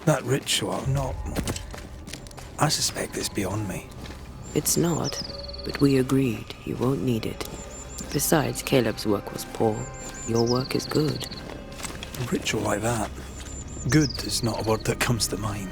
That ritual, not... I suspect it's beyond me. It's not, but we agreed he won't need it. Besides, Caleb's work was poor. Your work is good. A ritual like that, good is not a word that comes to mind.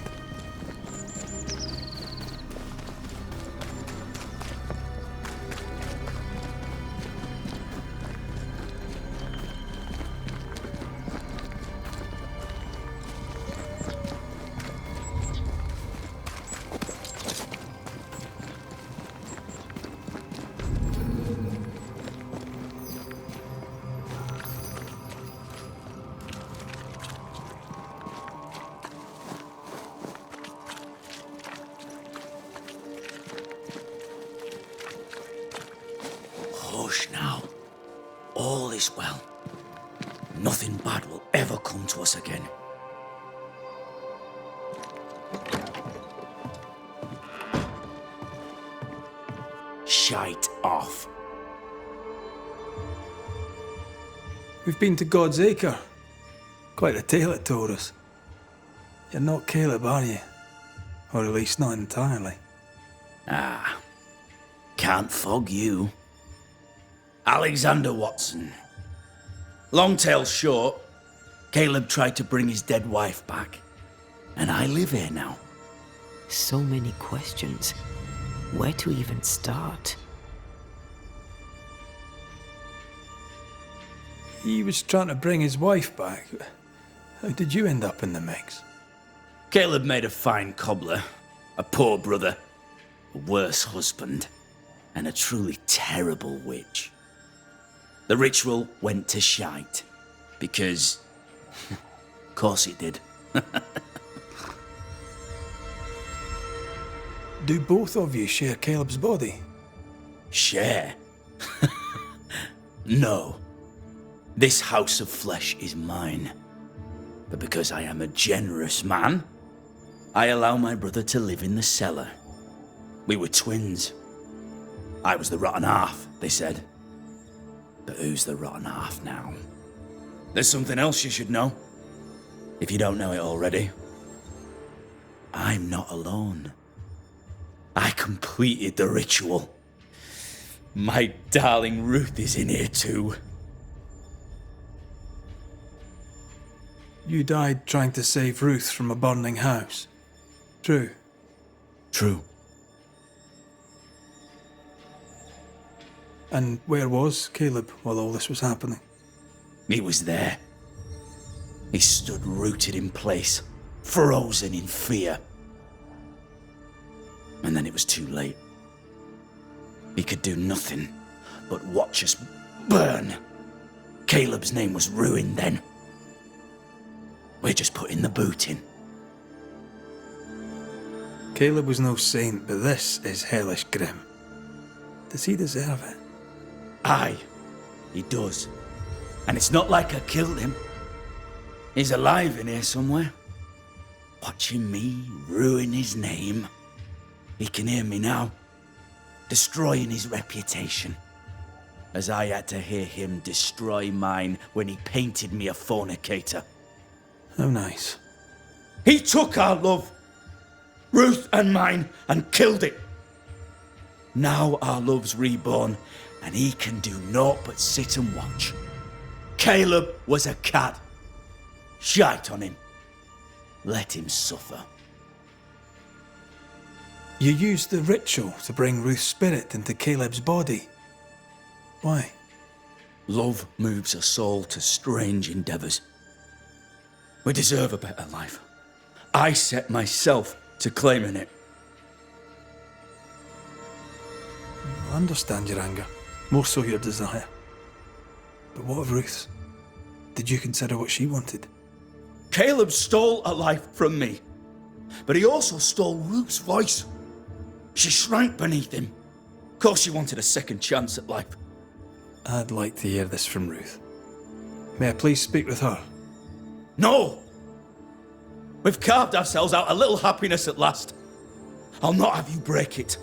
Hush now. All is well. Nothing bad will ever come to us again. Shite off. We've been to God's Acre. Quite a tale it told us. You're not Caleb, are you? Or at least not entirely. Ah, can't fog you. Alexander Watson. Long tale short, Caleb tried to bring his dead wife back. And I live here now. So many questions. Where to even start? He was trying to bring his wife back. How did you end up in the mix? Caleb made a fine cobbler, a poor brother, a worse husband, and a truly terrible witch. The ritual went to shite, because... of course it did. Do both of you share Caleb's body? Share? No. This house of flesh is mine. But because I am a generous man, I allow my brother to live in the cellar. We were twins. I was the rotten half, they said. But who's the rotten half now? There's something else you should know. If you don't know it already. I'm not alone. I completed the ritual. My darling Ruth is in here too. You died trying to save Ruth from a burning house. True. True. And where was Caleb while all this was happening? He was there. He stood rooted in place, frozen in fear. And then it was too late. He could do nothing but watch us burn. Caleb's name was ruined then. We're just putting the boot in. Caleb was no saint, but this is hellish grim. Does he deserve it? Aye, he does. And it's not like I killed him. He's alive in here somewhere. Watching me ruin his name. He can hear me now. Destroying his reputation. As I had to hear him destroy mine when he painted me a fornicator. How nice. He took our love, Ruth and mine, and killed it. Now our love's reborn, and he can do naught but sit and watch. Caleb was a cad. Shite on him. Let him suffer. You used the ritual to bring Ruth's spirit into Caleb's body. Why? Love moves a soul to strange endeavors. We deserve a better life. I set myself to claiming it. I understand your anger, more so your desire. But what of Ruth's? Did you consider what she wanted? Caleb stole a life from me, but he also stole Ruth's voice. She shrank beneath him. Of course she wanted a second chance at life. I'd like to hear this from Ruth. May I please speak with her? No! We've carved ourselves out a little happiness at last. I'll not have you break it.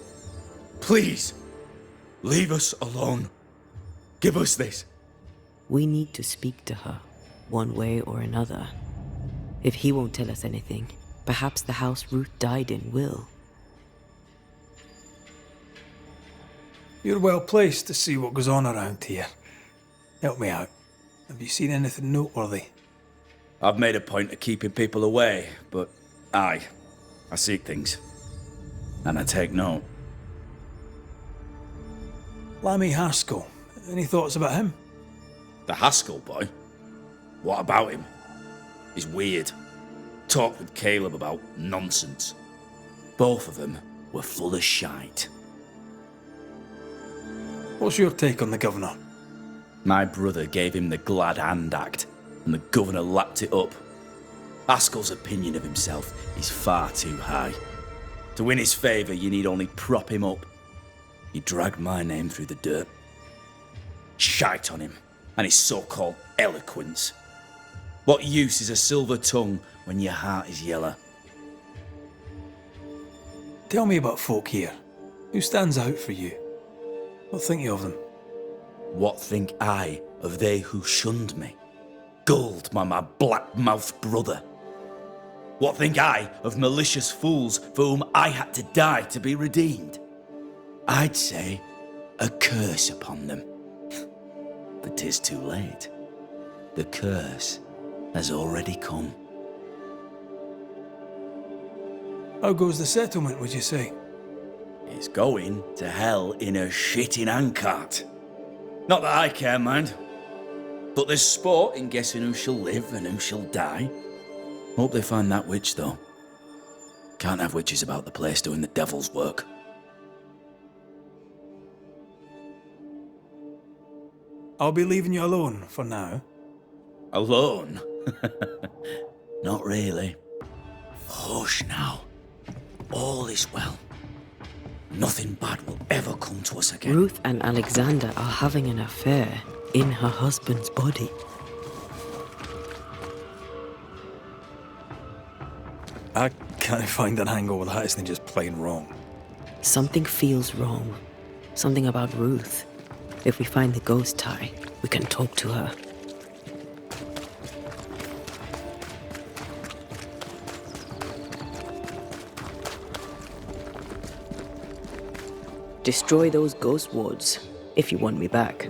Please, leave us alone. Give us this. We need to speak to her, one way or another. If he won't tell us anything, Perhaps the house Ruth died in will. You're well placed to see what goes on around here. Help me out. Have you seen anything noteworthy? I've made a point of keeping people away, but I seek things. And I take note. Lammy Haskell. Any thoughts about him? The Haskell boy? What about him? He's weird. Talked with Caleb about nonsense. Both of them were full of shite. What's your take on the governor? My brother gave him the glad hand act, and the governor lapped it up. Haskell's opinion of himself is far too high. To win his favour, you need only prop him up. He dragged my name through the dirt. Shite on him, and his so-called eloquence. What use is a silver tongue when your heart is yellow? Tell me about folk here. Who stands out for you? What think you of them? What think I of they who shunned me, gulled by my black-mouthed brother? What think I of malicious fools for whom I had to die to be redeemed? I'd say a curse upon them. But 'tis too late. The curse has already come. How goes the settlement, would you say? It's going to hell in a shitting handcart. Not that I care, mind. But there's sport in guessing who shall live and who shall die. Hope they find that witch, though. Can't have witches about the place doing the devil's work. I'll be leaving you alone for now. Alone? Not really. Hush now. All is well. Nothing bad will ever come to us again. Ruth and Alexander are having an affair in her husband's body. I can't find an angle with that isn't just plain wrong. Something feels wrong. Something about Ruth. If we find the ghost tie, we can talk to her. Destroy those ghost wards, if you want me back.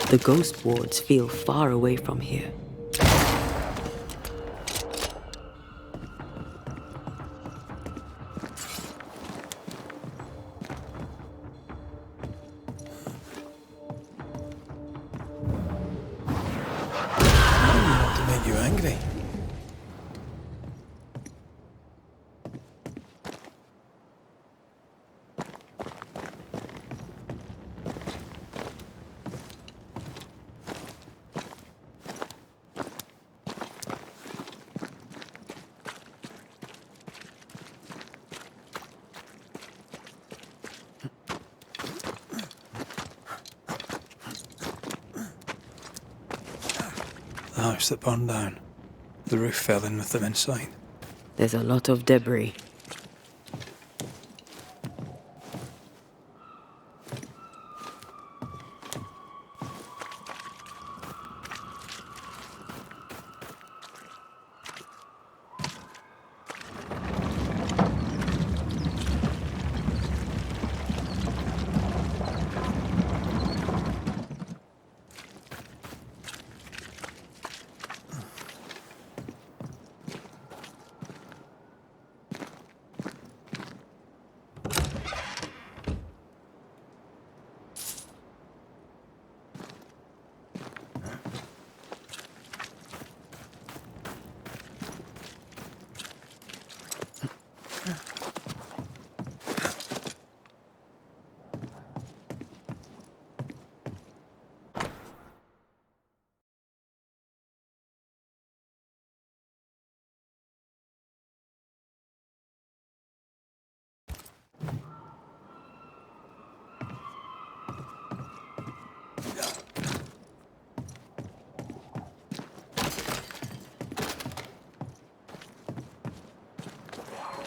The ghost wards feel far away from here. Not to make you angry. The house that burned down. The roof fell in with them inside. There's a lot of debris.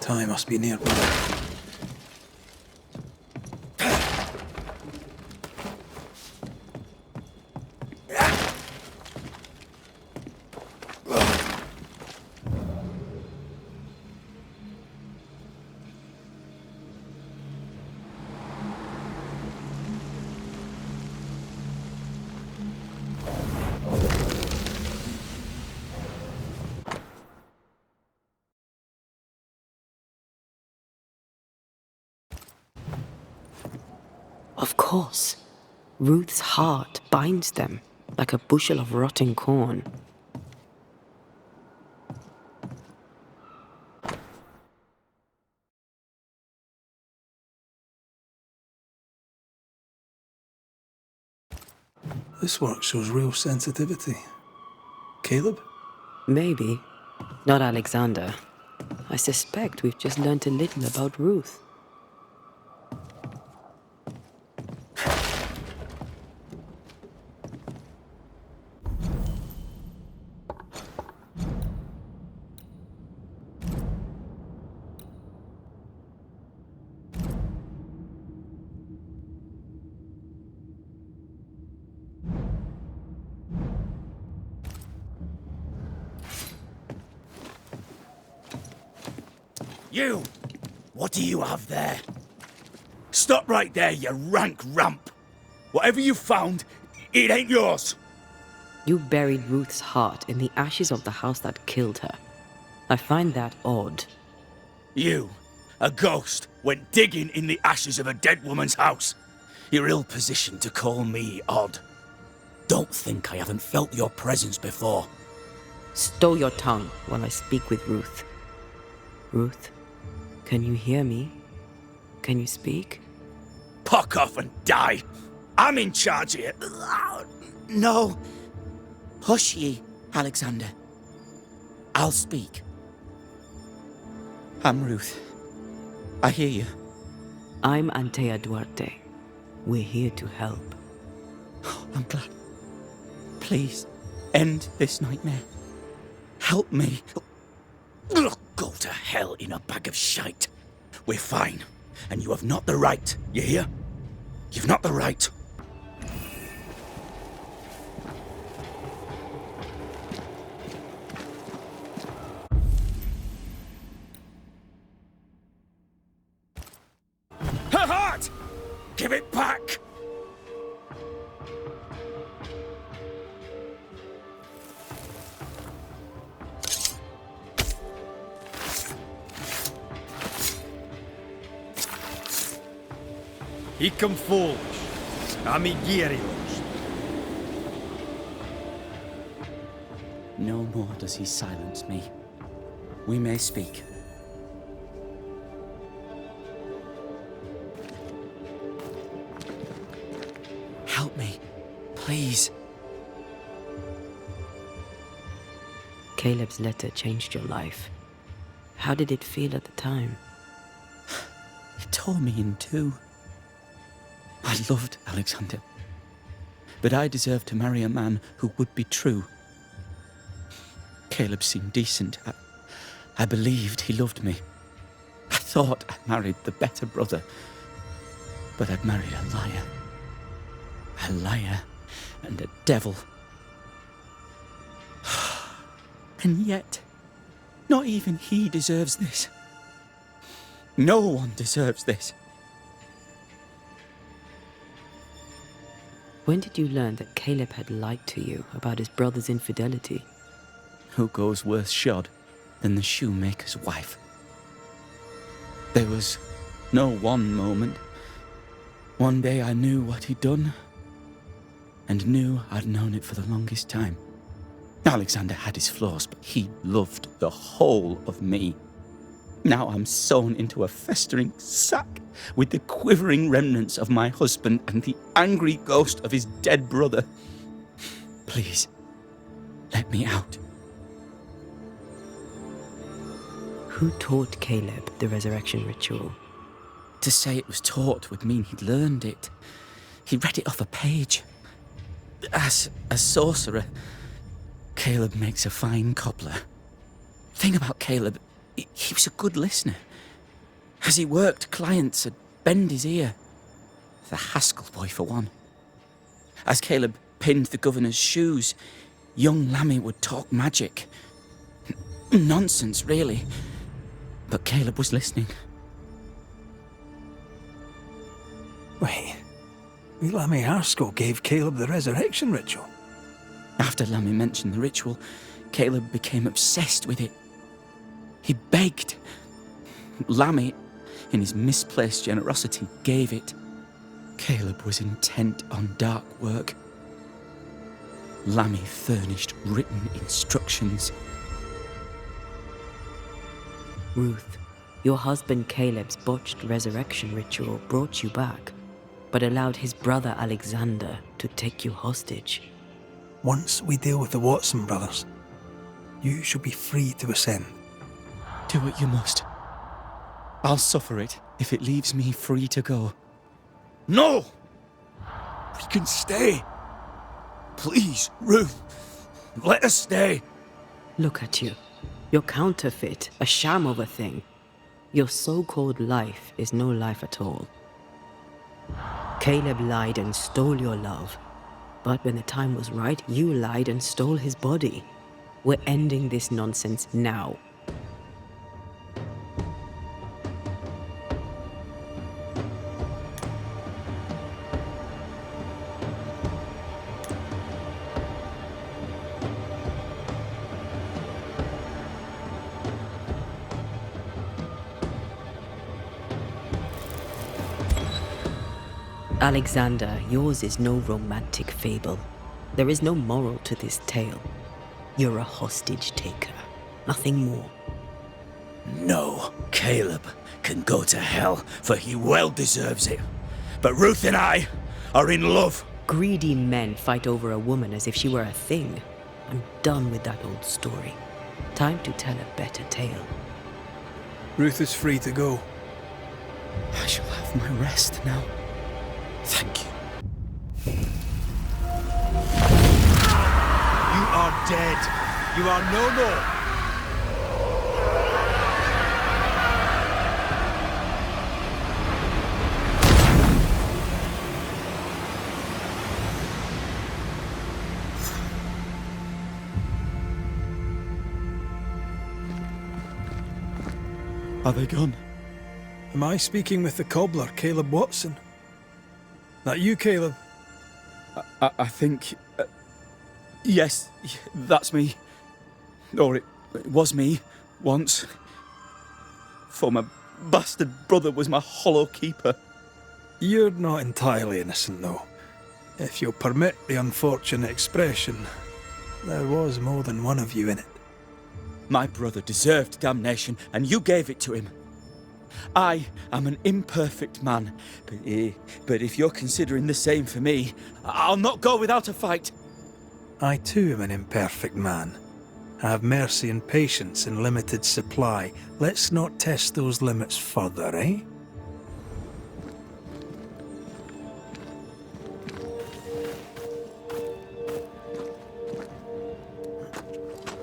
Time must be nearby. Of course. Ruth's heart binds them like a bushel of rotting corn. This work shows real sensitivity. Caleb? Maybe. Not Alexander. I suspect we've just learned a little about Ruth. You! What do you have there? Stop right there, you rank rump! Whatever you found, it ain't yours! You buried Ruth's heart in the ashes of the house that killed her. I find that odd. You, a ghost, went digging in the ashes of a dead woman's house. You're ill-positioned to call me odd. Don't think I haven't felt your presence before. Stow your tongue while I speak with Ruth. Ruth, can you hear me? Can you speak? Puck off and die! I'm in charge here. No. Hush ye, Alexander. I'll speak. I'm Ruth. I hear you. I'm Antea Duarte. We're here to help. Oh, I'm glad. Please, end this nightmare. Help me. Go to hell in a bag of shite. We're fine, and you have not the right, you hear? You've not the right. Her heart! Give it back! Icum foolish, amigirios. No more does he silence me. We may speak. Help me, please. Caleb's letter changed your life. How did it feel at the time? It tore me in two. I loved Alexander, but I deserved to marry a man who would be true. Caleb seemed decent. I believed he loved me. I thought I married the better brother, but I'd married a liar. A liar and a devil. And yet, not even he deserves this. No one deserves this. When did you learn that Caleb had lied to you about his brother's infidelity? Who goes worse shod than the shoemaker's wife? There was no one moment. One day I knew what he'd done, and knew I'd known it for the longest time. Alexander had his flaws, but he loved the whole of me. Now I'm sewn into a festering sack with the quivering remnants of my husband and the angry ghost of his dead brother. Please, let me out. Who taught Caleb the resurrection ritual? To say it was taught would mean he'd learned it. He read it off a page. As a sorcerer, Caleb makes a fine cobbler. The thing about Caleb, he was a good listener. As he worked, clients had bent his ear. The Haskell boy, for one. As Caleb pinned the governor's shoes, young Lammy would talk magic. Nonsense, really. But Caleb was listening. Wait, Lammy Haskell gave Caleb the resurrection ritual. After Lammy mentioned the ritual, Caleb became obsessed with it. He begged. Lammy, in his misplaced generosity, gave it. Caleb was intent on dark work. Lammy furnished written instructions. Ruth, your husband Caleb's botched resurrection ritual brought you back, but allowed his brother Alexander to take you hostage. Once we deal with the Watson brothers, you shall be free to ascend. Do what you must. I'll suffer it if it leaves me free to go. No! We can stay. Please, Ruth, let us stay. Look at you. You're counterfeit, a sham of a thing. Your so-called life is no life at all. Caleb lied and stole your love. But when the time was right, you lied and stole his body. We're ending this nonsense now. Alexander, yours is no romantic fable. There is no moral to this tale. You're a hostage taker, nothing more. No, Caleb can go to hell, for he well deserves it. But Ruth and I are in love. Greedy men fight over a woman as if she were a thing. I'm done with that old story. Time to tell a better tale. Ruth is free to go. I shall have my rest now. Thank you. You are dead. You are no more. Are they gone? Am I speaking with the cobbler, Caleb Watson? That you, Caleb? I think... yes, that's me. Or it was me, once. For my bastard brother was my hollow keeper. You're not entirely innocent, though. If you'll permit the unfortunate expression, there was more than one of you in it. My brother deserved damnation, and you gave it to him. I am an imperfect man, but if you're considering the same for me, I'll not go without a fight. I too am an imperfect man. I have mercy and patience in limited supply. Let's not test those limits further, eh?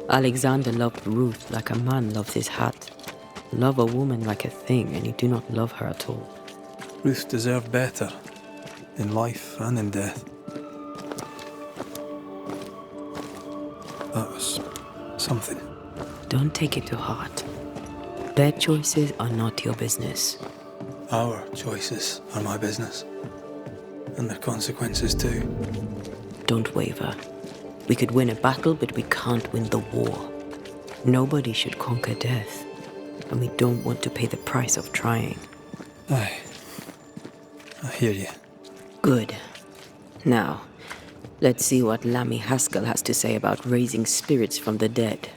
Alexander loved Ruth like a man loves his hat. Love a woman like a thing, and you do not love her at all. Ruth deserved better, in life and in death. That was something. Don't take it to heart. Their choices are not your business. Our choices are my business. And their consequences too. Don't waver. We could win a battle, but we can't win the war. Nobody should conquer death. And we don't want to pay the price of trying. Aye. I hear you. Good. Now, let's see what Lammy Haskell has to say about raising spirits from the dead.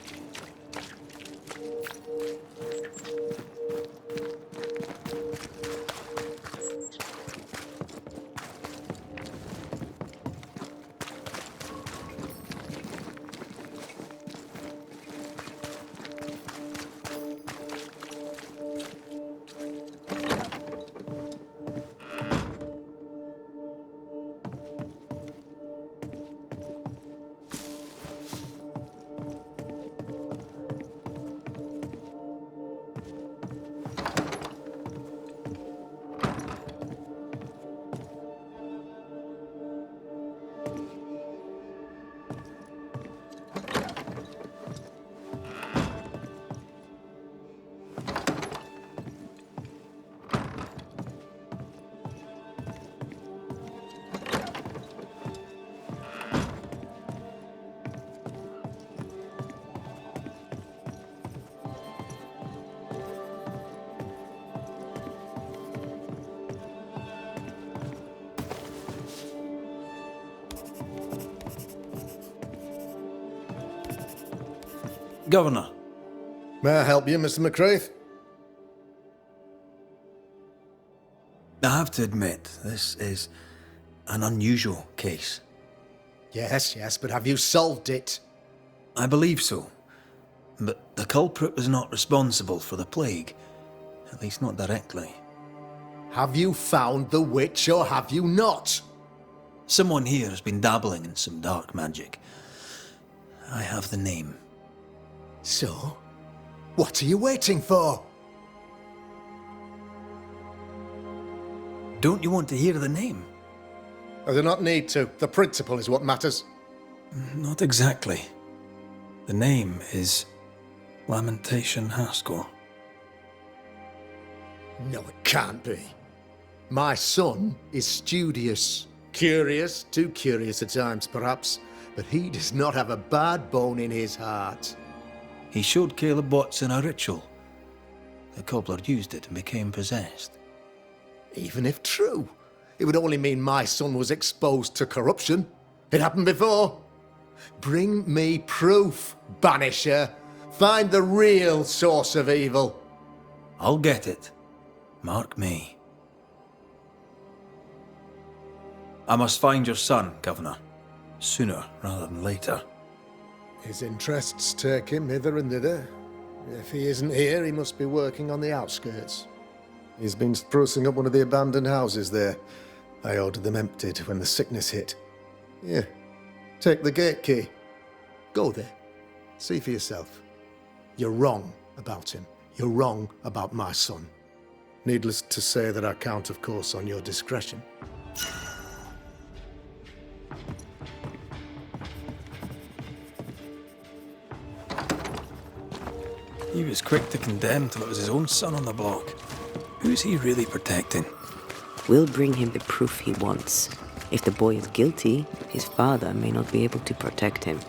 Governor. May I help you, Mr. McCraith? I have to admit, this is an unusual case. Yes, but have you solved it? I believe so. But the culprit was not responsible for the plague. At least not directly. Have you found the witch or have you not? Someone here has been dabbling in some dark magic. I have the name. So? What are you waiting for? Don't you want to hear the name? I do not need to. The principle is what matters. Not exactly. The name is Lamentation Haskell. No, it can't be. My son is studious. Curious, too curious at times perhaps, but he does not have a bad bone in his heart. He showed Caleb Watson a ritual. The cobbler used it and became possessed. Even if true, it would only mean my son was exposed to corruption. It happened before. Bring me proof, Banisher. Find the real source of evil. I'll get it. Mark me. I must find your son, Governor. Sooner rather than later. His interests take him hither and thither. If he isn't here, he must be working on the outskirts. He's been sprucing up one of the abandoned houses there. I ordered them emptied when the sickness hit. Here, take the gate key. Go there. See for yourself. You're wrong about him. You're wrong about my son. Needless to say that I count, of course, on your discretion. He was quick to condemn till it was his own son on the block. Who's he really protecting? We'll bring him the proof he wants. If the boy is guilty, his father may not be able to protect him.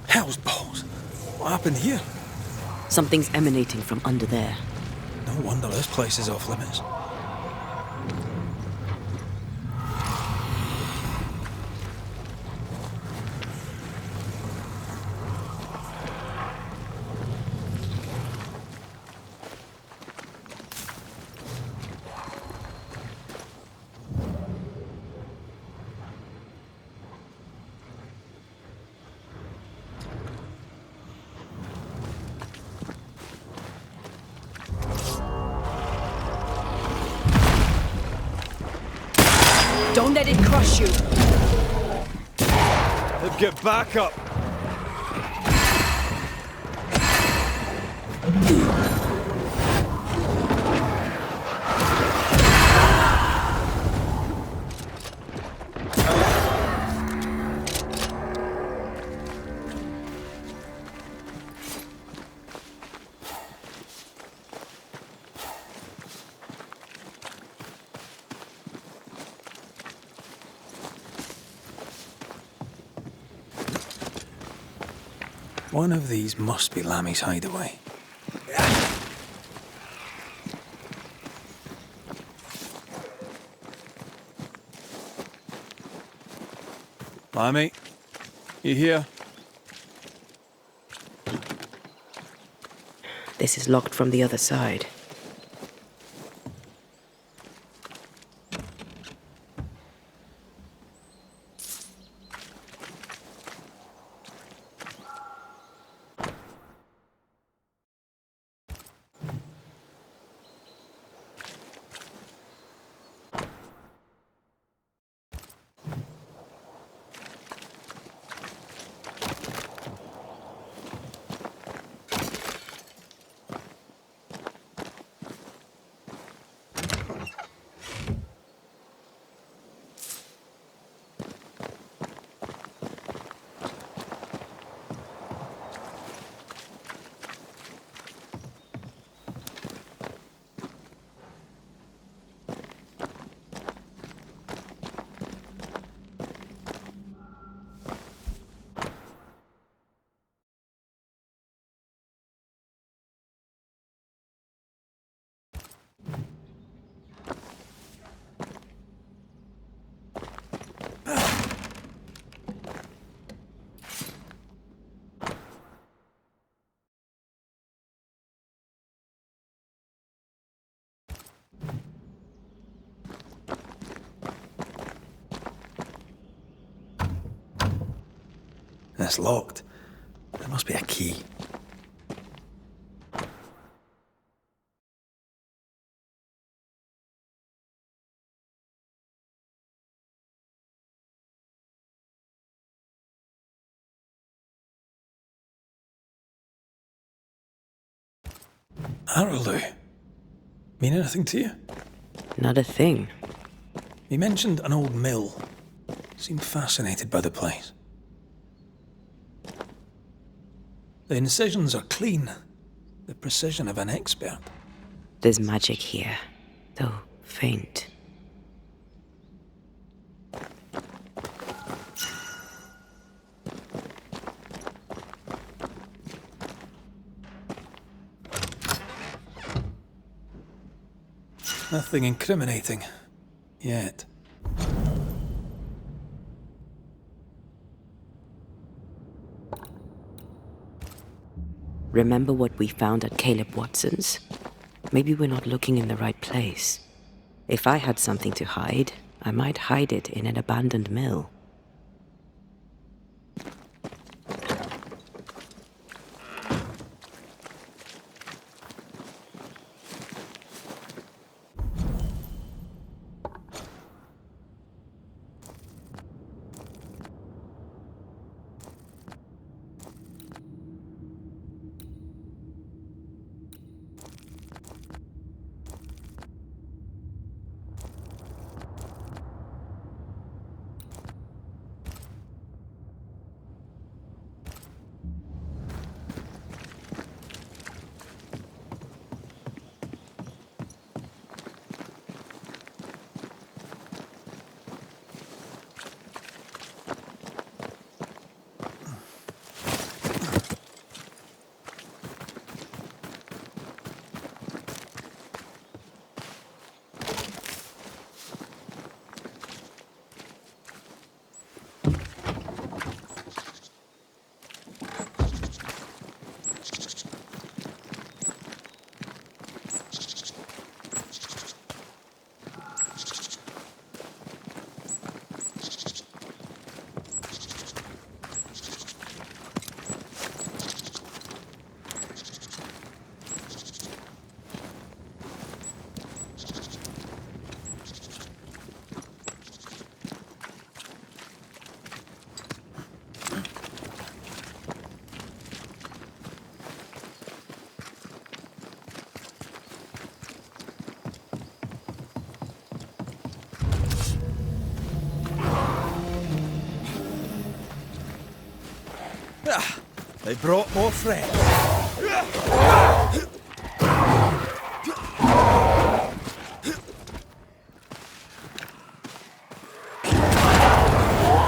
Hell's balls. What happened here? Something's emanating from under there. No wonder this place is off limits. Don't let it crush you! Let's get back up! One of these must be Lammy's hideaway. Lammy, you here? This is locked from the other side. It's locked. There must be a key. Arrowloo. Mean anything to you? Not a thing. He mentioned an old mill. Seemed fascinated by the place. The incisions are clean. The precision of an expert. There's magic here, though faint. Nothing incriminating. Yet. Remember what we found at Caleb Watson's? Maybe we're not looking in the right place. If I had something to hide, I might hide it in an abandoned mill. They brought more friends.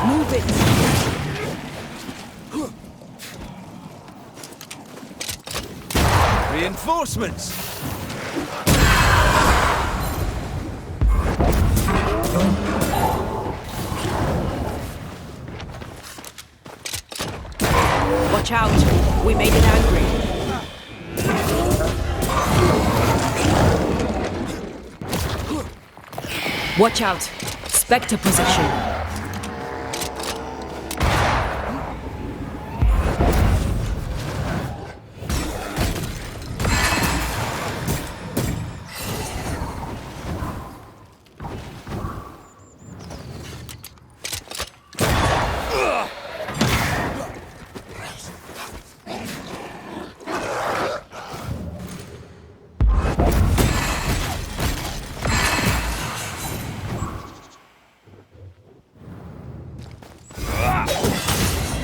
Move it! Reinforcements! Watch out! We made it angry. Watch out! Spectre possession.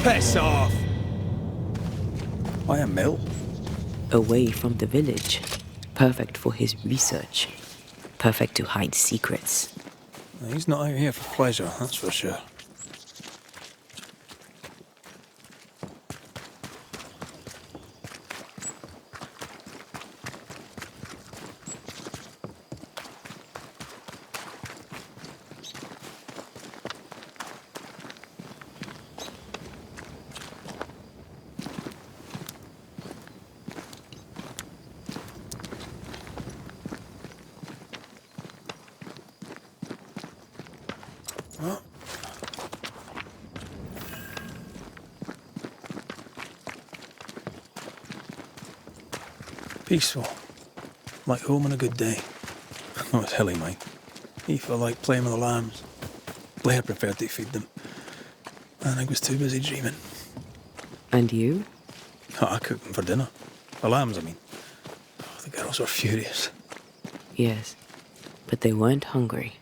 Piss off! Why a mill? Away from the village. Perfect for his research. Perfect to hide secrets. He's not out here for pleasure, that's for sure. Peaceful. Like home on a good day. Oh, it's hilly, mate. He felt like playing with the lambs. Blair preferred to feed them. And I was too busy dreaming. And you? Oh, I cooked them for dinner. The lambs, I mean. Oh, the girls were furious. Yes, but they weren't hungry.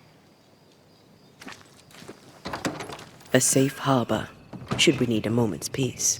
A safe harbor, should we need a moment's peace.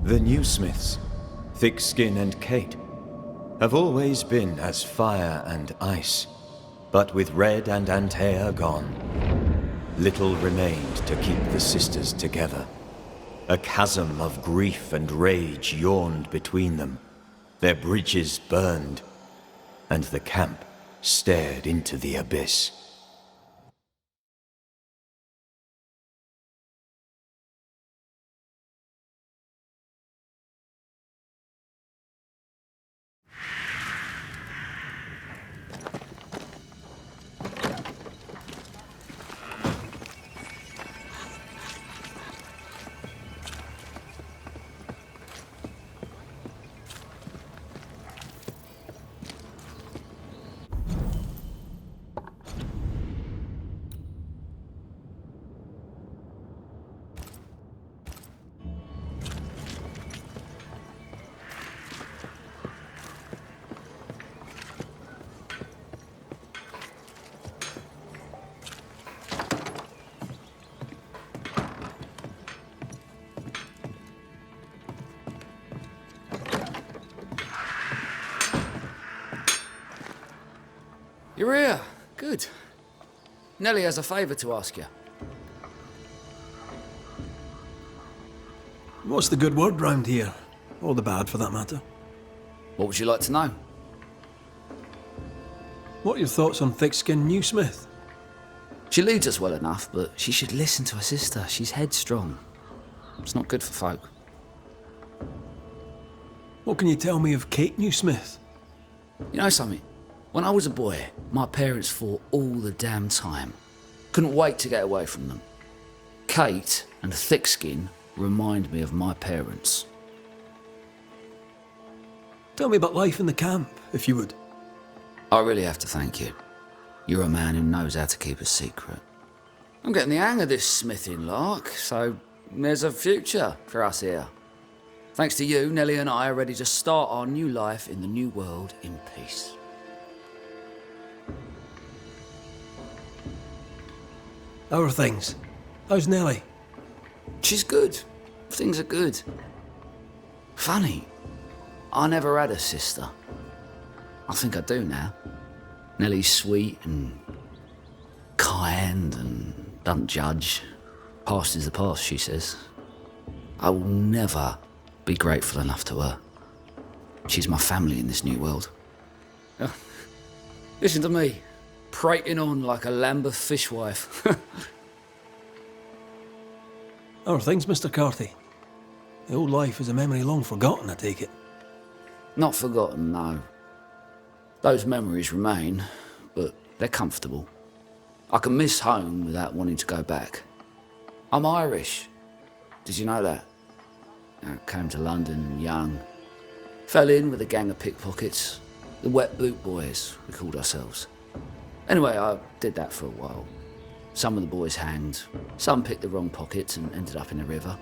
The new Smiths, Thickskin and Kate, have always been as fire and ice, but with Red and Antea gone, little remained to keep the sisters together. A chasm of grief and rage yawned between them. Their bridges burned, and the camp stared into the abyss. You're here. Good. Nellie has a favour to ask you. What's the good word round here? Or the bad, for that matter? What would you like to know? What are your thoughts on thick-skinned new Smith? She leads us well enough, but she should listen to her sister. She's headstrong. It's not good for folk. What can you tell me of Kate Newsmith? You know something? When I was a boy, my parents fought all the damn time. Couldn't wait to get away from them. Kate and Thickskin remind me of my parents. Tell me about life in the camp, if you would. I really have to thank you. You're a man who knows how to keep a secret. I'm getting the hang of this smithing lark, so there's a future for us here. Thanks to you, Nellie and I are ready to start our new life in the new world in peace. How are things? How's Nellie? She's good. Things are good. Funny, I never had a sister. I think I do now. Nellie's sweet and kind and doesn't judge. Past is the past, she says. I will never be grateful enough to her. She's my family in this new world. Listen to me, prating on like a Lambeth fishwife. How are things, Mr. Carthy? The old life is a memory long forgotten, I take it. Not forgotten, no. Those memories remain, but they're comfortable. I can miss home without wanting to go back. I'm Irish. Did you know that? I came to London young. Fell in with a gang of pickpockets. The Wet Boot Boys, we called ourselves. Anyway, I did that for a while. Some of the boys hanged. Some picked the wrong pockets and ended up in the river.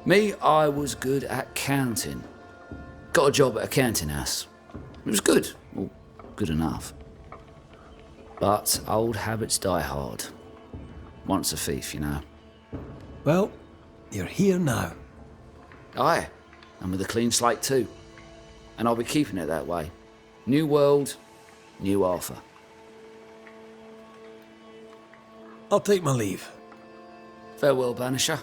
Me, I was good at counting. Got a job at a counting house. It was good. Well, good enough. But old habits die hard. Once a thief, you know. Well, you're here now. Aye, and with a clean slate too. And I'll be keeping it that way. New world, new Arthur. I'll take my leave. Farewell, Banisher.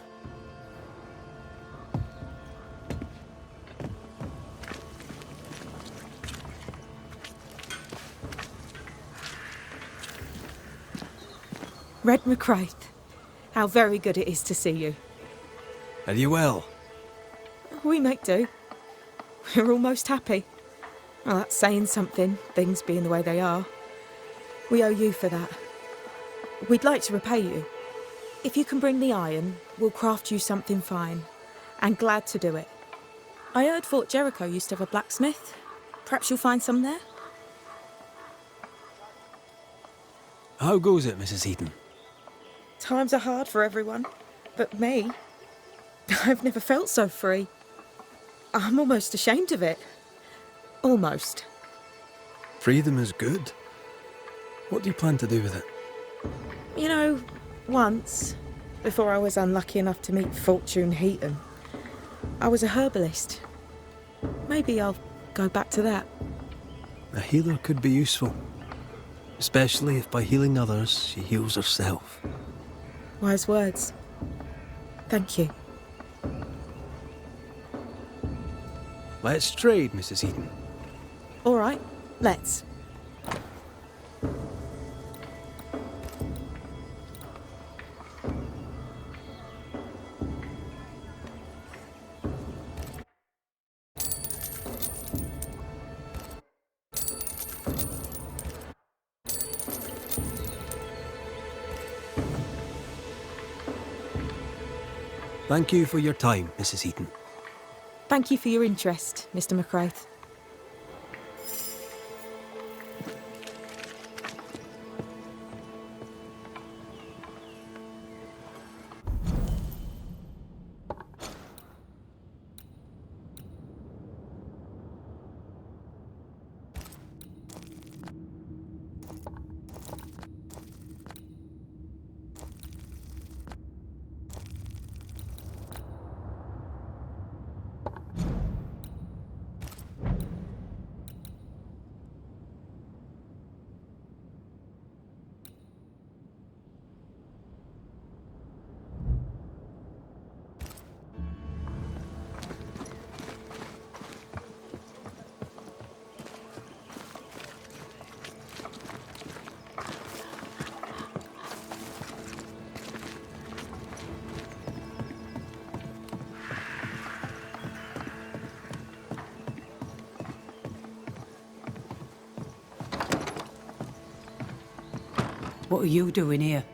Red McCraith, how very good it is to see you. Are you well? We make do. We're almost happy. Well, that's saying something, things being the way they are. We owe you for that. We'd like to repay you. If you can bring the iron, we'll craft you something fine. And glad to do it. I heard Fort Jericho used to have a blacksmith. Perhaps you'll find some there? How goes it, Mrs. Heaton? Times are hard for everyone, but me. I've never felt so free. I'm almost ashamed of it. Almost. Freedom is good. What do you plan to do with it? You know, once, before I was unlucky enough to meet Fortune Heaton, I was a herbalist. Maybe I'll go back to that. A healer could be useful. Especially if by healing others, she heals herself. Wise words. Thank you. Let's trade, Mrs. Eden. All right, let's. Thank you for your time, Mrs. Eden. Thank you for your interest, Mr. McCraith. What are you doing here?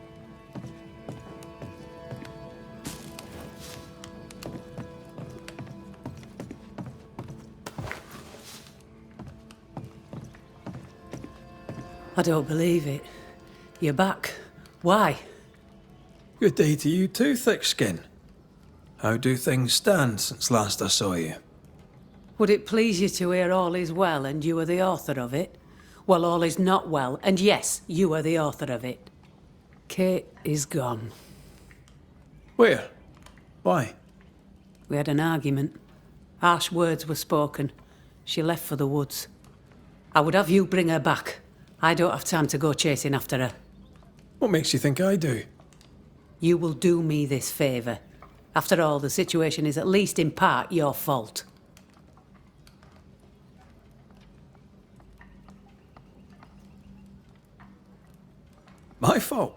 I don't believe it. You're back. Why? Good day to you too, Thickskin. How do things stand since last I saw you? Would it please you to hear all is well and you are the author of it? Well, all is not well, and yes, you are the author of it. Kate is gone. Where? Why? We had an argument. Harsh words were spoken. She left for the woods. I would have you bring her back. I don't have time to go chasing after her. What makes you think I do? You will do me this favour. After all, the situation is at least in part your fault. My fault?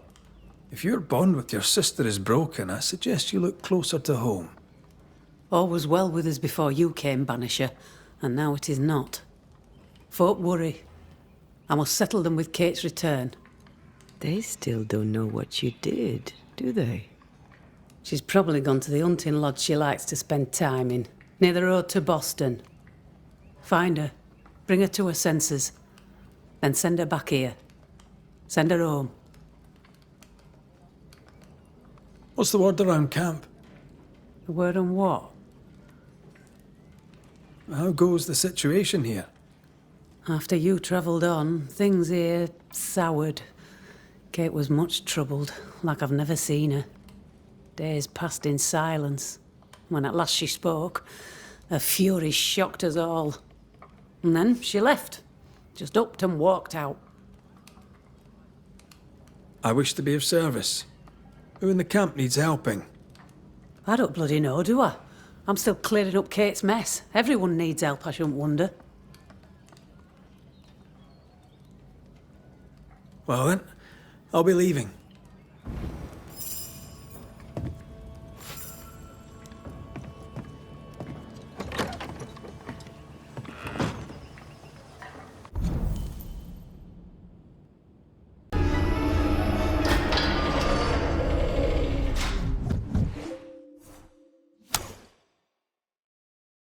If your bond with your sister is broken, I suggest you look closer to home. All was well with us before you came, Banisher, and now it is not. Folk worry. I must settle them with Kate's return. They still don't know what you did, do they? She's probably gone to the hunting lodge she likes to spend time in, near the road to Boston. Find her, bring her to her senses, then send her back here. Send her home. What's the word around camp? The word on what? How goes the situation here? After you travelled on, things here soured. Kate was much troubled, like I've never seen her. Days passed in silence. When at last she spoke, her fury shocked us all. And then she left. Just upped and walked out. I wish to be of service. Who in the camp needs helping? I don't bloody know, do I? I'm still clearing up Kate's mess. Everyone needs help, I shouldn't wonder. Well then, I'll be leaving.